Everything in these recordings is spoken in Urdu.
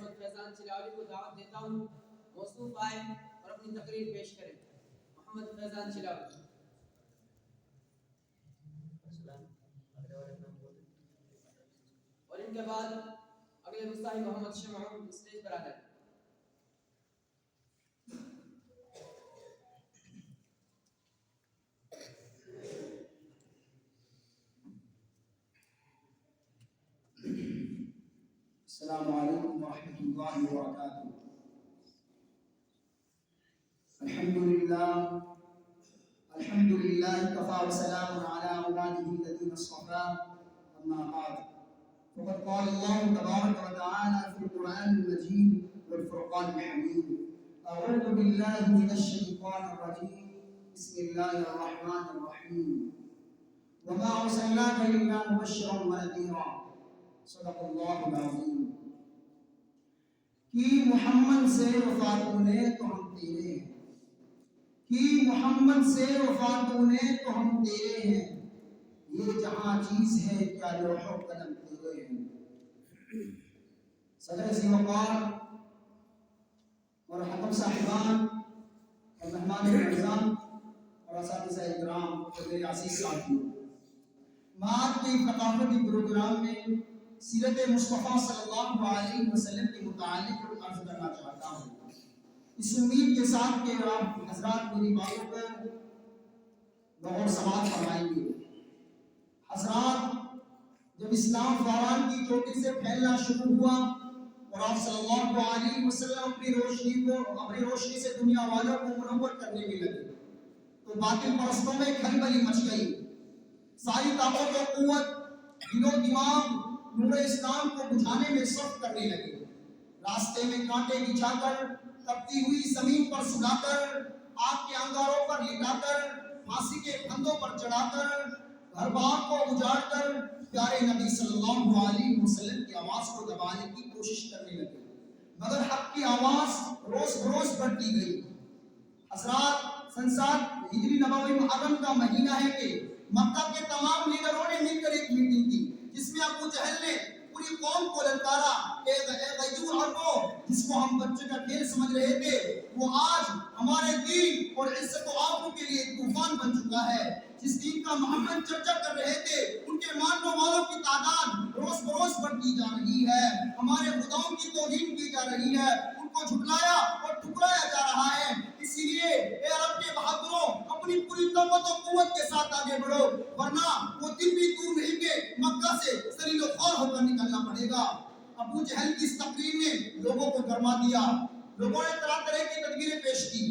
احمد فیضان چلاولی کو دعوت دیتا ہوں موصوف آئے اور اپنی تقریر پیش کریں. محمد فیضان چلاولی. اور ان کے بعد اگلے مستحی محمد شمعون اسٹیج پر آ جائیں. السلام علیکم ورحمۃ اللہ وبرکاتہ. الحمد للہ کفا وسلام علی عباده الذین اصطفى. اما بعد فقد قال الله تبارك وتعالى في القرآن المجيد والفرقان الحميد. اعوذ بالله من الشیطان الرجیم. بسم اللہ الرحمن الرحیم. وما ارسلناك الا مبشرا ونذيرا. صدق اللہ العظیم. کہ محمد سے وفاتونے تو ہم تیرے ہیں. کہ محمد سے وفاتونے تو ہم تیرے ہیں. یہ جہاں چیز ہے کیا لوح و قلم تیرے ہیں. صدر ذی وقار اور حکم صاحبان اور مہمان اعظام اور اساتذہ اکرام اور میرے عزیز ساتھیوں، میں آج کے ثقافتی پروگرام میں سیرت مصطفیٰ صلی اللہ علیہ وسلم کے متعلق عرض کرنا چاہتا ہوں، اس امید کے ساتھ کہ آپ حضرات میری باتوں پر غور سماعت فرمائیں گے. حضرات، جب اسلام فاران کی چوٹی سے پھیلنا شروع ہوا اور آپ صلی اللہ علیہ وسلم اپنی روشنی سے دنیا والوں کو منور کرنے میں لگے تو باطل پرستوں میں کھلبلی مچ گئی. ساری طاقت و قوت دل و دماغ نور اسلام کو بجھانے میں صف کرنے لگے. راستے میں کانٹے بچھا کر، تپتی ہوئی زمین پر سلا کر، آگ کے انگاروں پر لٹا کر، پھانسی کے پھندوں پر چڑھا کر، ہر بار کو اجاڑ کر پیارے نبی صلی اللہ علیہ وسلم کی آواز کو دبانے کی کوشش کرنے لگے. مگر حق کی آواز روز بروز بڑھتی گئی. حضرات، سن 7 ہجری نبوی محرم کا مہینہ ہے کہ مکہ کے تمام لیڈروں نے مل کر ایک میٹنگ کی جس میں ابو جہل نے پوری قوم کو للکارا کہ غیور عربو، جس کو ہم بچے کا کھیل سمجھ رہے تھے، وہ آج ہمارے دین اور عزت و آبرو کے لیے ایک طوفان بن چکا ہے. جس دین کا محمد چرچا کر رہے تھے، ان کے ماننے والوں کی تعداد روز بروز بڑھتی جا رہی ہے. ہمارے خداؤں کی توہین کی جا رہی ہے، ان کو جھٹلایا اور ٹھکرایا جا رہا ہے. اسی لیے اے عرب کے بہادروں، اپنی پوری طاقت و قوت کے ساتھ آگے بڑھو، ورنہ وہ دن بھی دور نہیں کہ مکہ سے ذلیل و خوار ہو کر نکلنا پڑے گا. ابو جہل کی اس تقریر نے لوگوں کو گرما دیا. لوگوں نے طرح طرح کی تدبیریں پیش کی،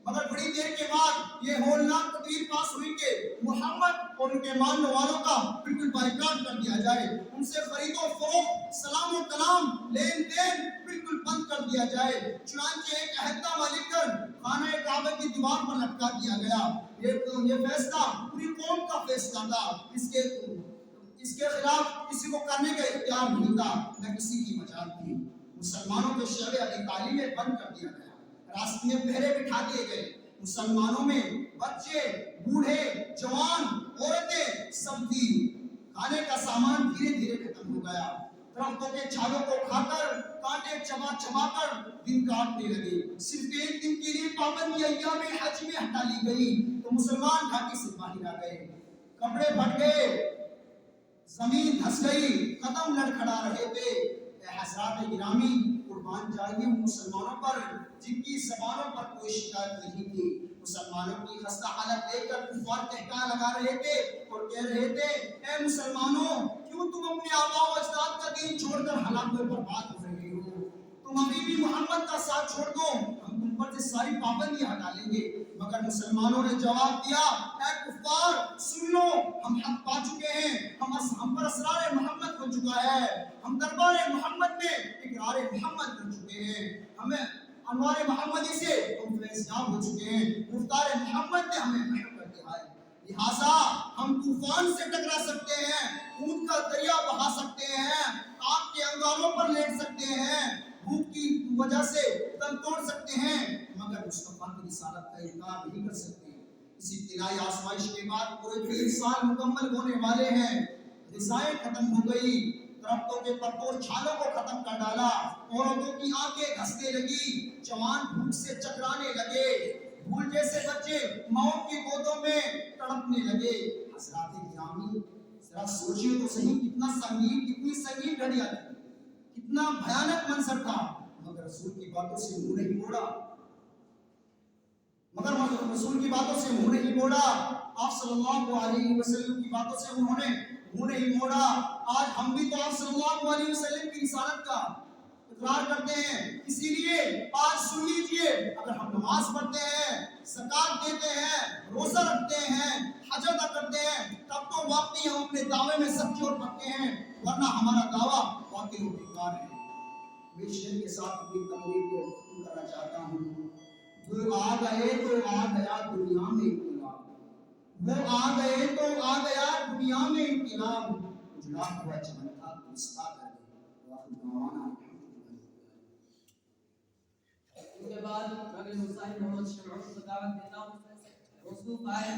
مگر بڑی دیر کے بعد یہ ہولناک تدبیر پاس ہوئی کہ محمد اور ان کے ماننے والوں کا بالکل بائیکاٹ کر دیا جائے. ان سے خرید و فروخت، سلام و کلام، لین دین بالکل بند کر دیا جائے. چنانچہ ایک عہد نامہ لکھ کر خانہ کعبہ کی دیوار پر لٹکا دیا گیا. یہ فیصلہ پوری قوم کا فیصلہ تھا. اس کے خلاف کسی کو کرنے کا اختیار نہیں تھا، نہ کسی کی مجال تھی. مسلمانوں کے شعبے ابی طالب میں بند کر دیا گیا. راستے میں پہرے بٹھا دیے گئے. مسلمانوں میں بچے، بوڑھے، جوان، عورتیں سب تھی. کھانے کا سامان دھیرے دھیرے ختم ہو گیا. درختوں کے چھالوں کو کھا کر، کانٹے چبا چبا کر دن کاٹنے لگے. صرف ایک دن کے لیے پابندی ایام حج میں ہٹا لی گئی تو مسلمان ڈھاکی سے باہر آ گئے. کپڑے پھٹ گئے، زمین دھس گئی، قدم لڑکھڑا رہے تھے. اے حضرات گرامی، قربان جائیے ان مسلمانوں پر جن کی زبانوں پر کوئی شکایت نہیں تھی. مسلمانوں کی خستہ حالت دیکھ کر کفار ٹہکا لگا رہے تھے اور کہہ رہے تھے، اے مسلمانوں، کیوں تم اپنے آباء و اجداد کا دین چھوڑ کر ہلاک و برباد ہو رہے ہو؟ تم ابھی بھی محمد کا ساتھ چھوڑ دو، ہم تم پر سے ساری پابندیاں ہٹا لیں گے. مگر مسلمانوں نے جواب دیا، اے کفار سن لو، ہم حق پا چکے ہیں. ہم پر اسرار محمد ہو چکا ہے. ہم دربار محمد میں اقرار محمد کر چکے ہیں. ہمیں انوار محمدی سے ہم فیضیاب ہو چکے ہیں. مختار محمد نے ہمیں محب کر دیا ہے. لہٰذا ہم طوفان سے ٹکرا سکتے ہیں، خون کا دریا بہا سکتے ہیں، آگ کے انگاروں پر لیٹ سکتے ہیں، بھوک کی وجہ سے تن توڑ سکتے ہیں، مگر مصطفیٰ کی رسالت کا انکار نہیں کر سکتے. اس ابتدائی آزمائش کے بعد پورے 3 سال مکمل ہونے والے ہیں. غذائیں ختم ہو گئی، درختوں کے پتوں اور چھالوں کو ختم کر ڈالا، عورتوں کی آنکھیں گھسنے لگی، جوان بھوک سے چکرانے لگے، بھول جیسے بچے موت کی گودوں میں تڑپنے لگے۔ حضرات گرامی ذرا سوچیے تو صحیح، کتنی سنگین گھڑیاں تھی، کتنا بھیانک منظر تھا، مگر رسول کی باتوں سے منہ نہیں موڑا، آپ صلی اللہ علیہ وسلم کی باتوں سے انہوں نے منہ نہیں موڑا۔ آج ہم بھی تو آپ صلی اللہ علیہ وسلم کی رسالت کا اقرار کرتے ہیں، اسی لیے آج سن لیجئے، اگر ہم نماز پڑھتے ہیں، زکات دیتے ہیں، روزہ رکھتے ہیں، حج ادا کرتے ہیں، تب تو واقعی ہم اپنے دعوے میں سچے اور پکے ہیں، ورنہ ہمارا دعویٰ باطل و بیکار ہے۔ میں شعر کے ساتھ اپنی تقریر کو ختم کرنا چاہتا ہوں۔ وہ آ گئے تو آ گیا دنیا میں انقلاب، وہ آ گئے تو آ گیا دنیا میں انقلاب، اجڑا ہوا چمن تھا گلستہ کر گئے، وآخر دعوانا اس کے بعد میں اگلے مصاحب محمد شمعون کو دعوت دیتا ہوں، موضوع آئے